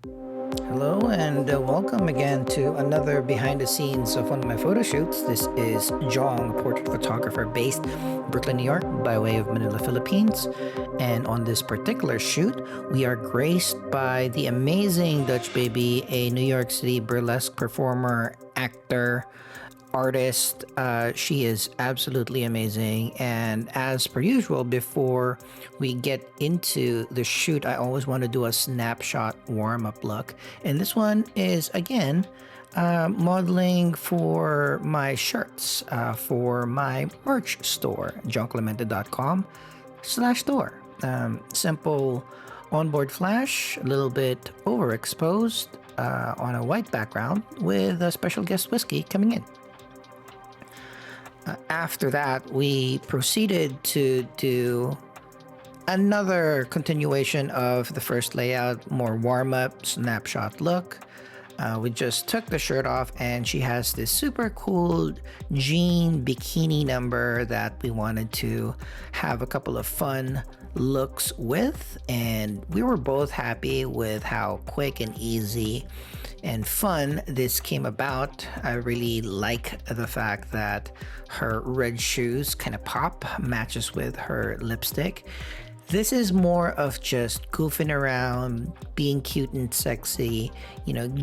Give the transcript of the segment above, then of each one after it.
Hello and welcome again to another behind the scenes of one of my photo shoots. This is Jong, a portrait photographer based in Brooklyn, New York by way of Manila, Philippines. And on this particular shoot, we are graced by the amazing Dutch baby, a New York City burlesque performer, actor, artist. She is absolutely amazing. And as per usual, before we get into the shoot, I always want to do a snapshot warm up look. And this one is, again, modeling for my shirts for my merch store, jongclemente.com/store. Simple onboard flash, a little bit overexposed on a white background with a special guest whiskey coming in. After that, we proceeded to do another continuation of the first layout, more warm-up, snapshot look. We just took the shirt off and she has this super cool jean bikini number that we wanted to have a couple of fun looks with, and we were both happy with how quick and easy and fun this came about. I really like the fact that her red shoes kind of pop, matches with her lipstick. This is more of just goofing around, being cute and sexy,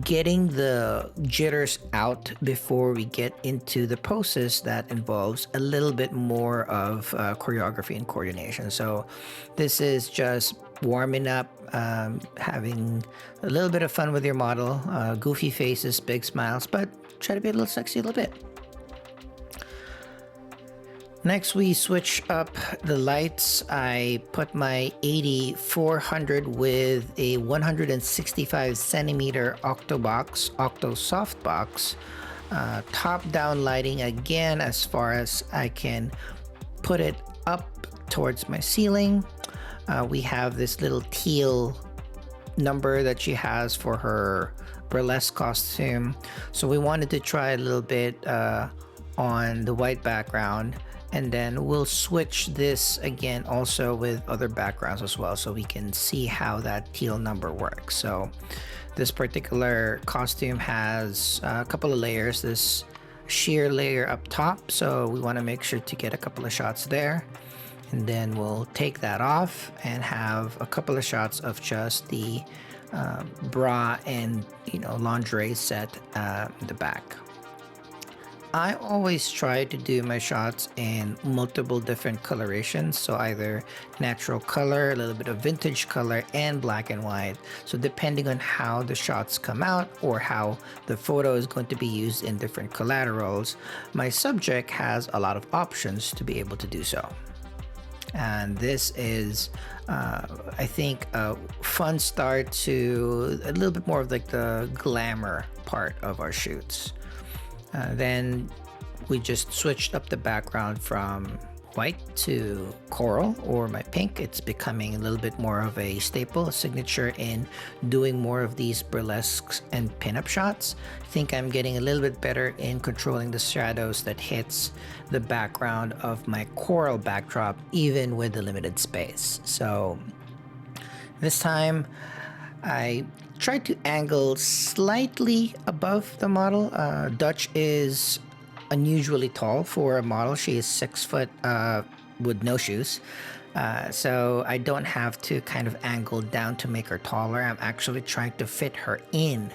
getting the jitters out before we get into the poses that involves a little bit more of choreography and coordination. So this is just warming up, having a little bit of fun with your model, goofy faces, big smiles, but try to be a little sexy a little bit. Next, we switch up the lights. I put my 8400 with a 165 centimeter octo softbox, top-down lighting again as far as I can put it up towards my ceiling. We have this little teal number that she has for her burlesque costume. So we wanted to try a little bit on the white background. And then we'll switch this again also with other backgrounds as well, so we can see how that teal number works. So this particular costume has a couple of layers, this sheer layer up top, so we want to make sure to get a couple of shots there. And then we'll take that off and have a couple of shots of just the bra and lingerie set in the back. I always try to do my shots in multiple different colorations, so either natural color, a little bit of vintage color, and black and white. So depending on how the shots come out or how the photo is going to be used in different collaterals, my subject has a lot of options to be able to do so. And this is, I think, a fun start to a little bit more of like the glamour part of our shoots. Then we just switched up the background from white to coral or my pink. It's becoming a little bit more of a staple, a signature in doing more of these burlesques and pinup shots. I think I'm getting a little bit better in controlling the shadows that hits the background of my coral backdrop, even with the limited space. So this time I tried to angle slightly above the model. Dutch is unusually tall for a model. She is 6 foot with no shoes. So I don't have to kind of angle down to make her taller. I'm actually trying to fit her in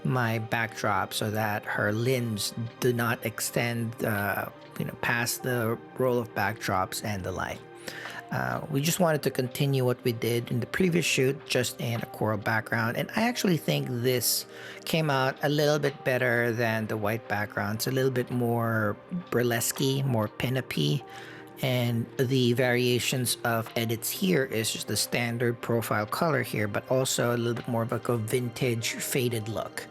my backdrop so that her limbs do not extend past the roll of backdrops and the light. We just wanted to continue what we did in the previous shoot, just in a coral background. And I actually think this came out a little bit better than the white background. It's a little bit more burlesque-y, more pin-up-y. And the variations of edits here is just the standard profile color here, but also a little bit more of like a vintage faded look.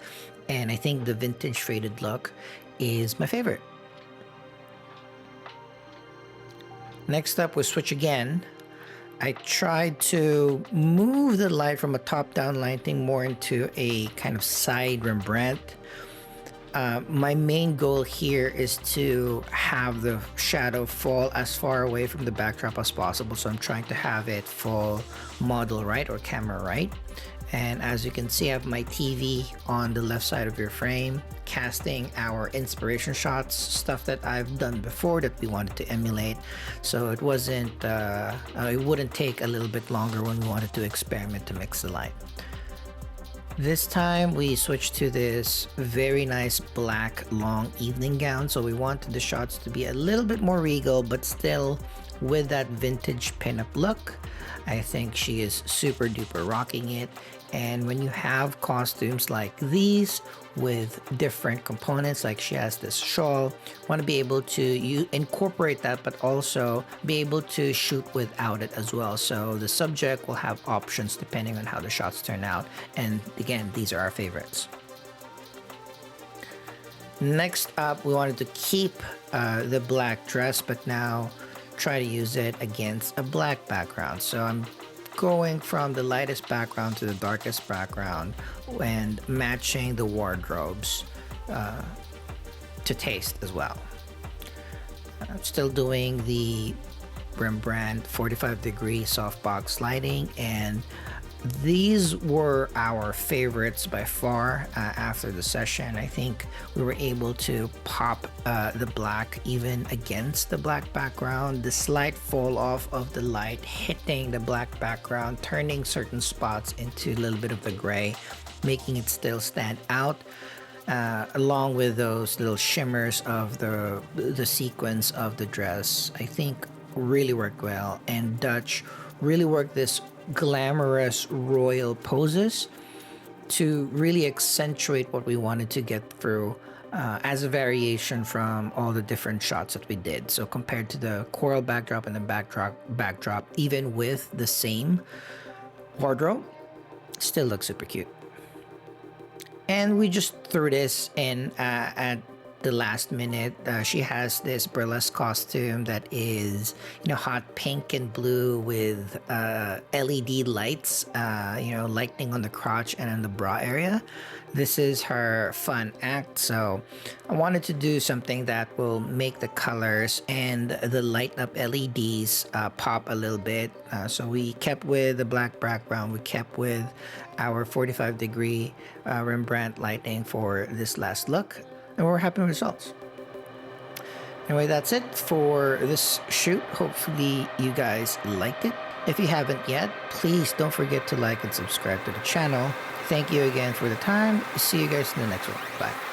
And I think the vintage faded look is my favorite. Next up, we switch again. I tried to move the light from a top-down lighting more into a kind of side Rembrandt. My main goal here is to have the shadow fall as far away from the backdrop as possible. So I'm trying to have it fall model right or camera right. And as you can see, I have my TV on the left side of your frame, casting our inspiration shots, stuff that I've done before that we wanted to emulate. So it wouldn't take a little bit longer when we wanted to experiment to mix the light. This time we switched to this very nice black long evening gown. So we wanted the shots to be a little bit more regal, but still with that vintage pinup look. I think she is super duper rocking it. And when you have costumes like these with different components, like she has this shawl, want to be able to incorporate that, but also be able to shoot without it as well. So the subject will have options depending on how the shots turn out. And again, these are our favorites. Next up, we wanted to keep the black dress, but now try to use it against a black background. So I'm going from the lightest background to the darkest background and matching the wardrobes to taste as well. I'm still doing the Rembrandt 45-degree softbox lighting, and these were our favorites by far after the session. I think we were able to pop the black even against the black background. The slight fall off of the light hitting the black background, turning certain spots into a little bit of the gray, making it still stand out. Along with those little shimmers of the sequence of the dress, I think really worked well. And Dutch really worked this glamorous royal poses to really accentuate what we wanted to get through as a variation from all the different shots that we did. So compared to the coral backdrop and the backdrop, even with the same wardrobe, still looks super cute. And we just threw this in at the last minute. She has this burlesque costume that is, hot pink and blue with LED lights, lightning on the crotch and in the bra area. This is her fun act, so I wanted to do something that will make the colors and the light up LEDs pop a little bit. So we kept with the black background, we kept with our 45-degree Rembrandt lighting for this last look, and we're happy with the results. Anyway, that's it for this shoot. Hopefully you guys liked it. If you haven't yet, please don't forget to like and subscribe to the channel. Thank you again for the time. See you guys in the next one. Bye.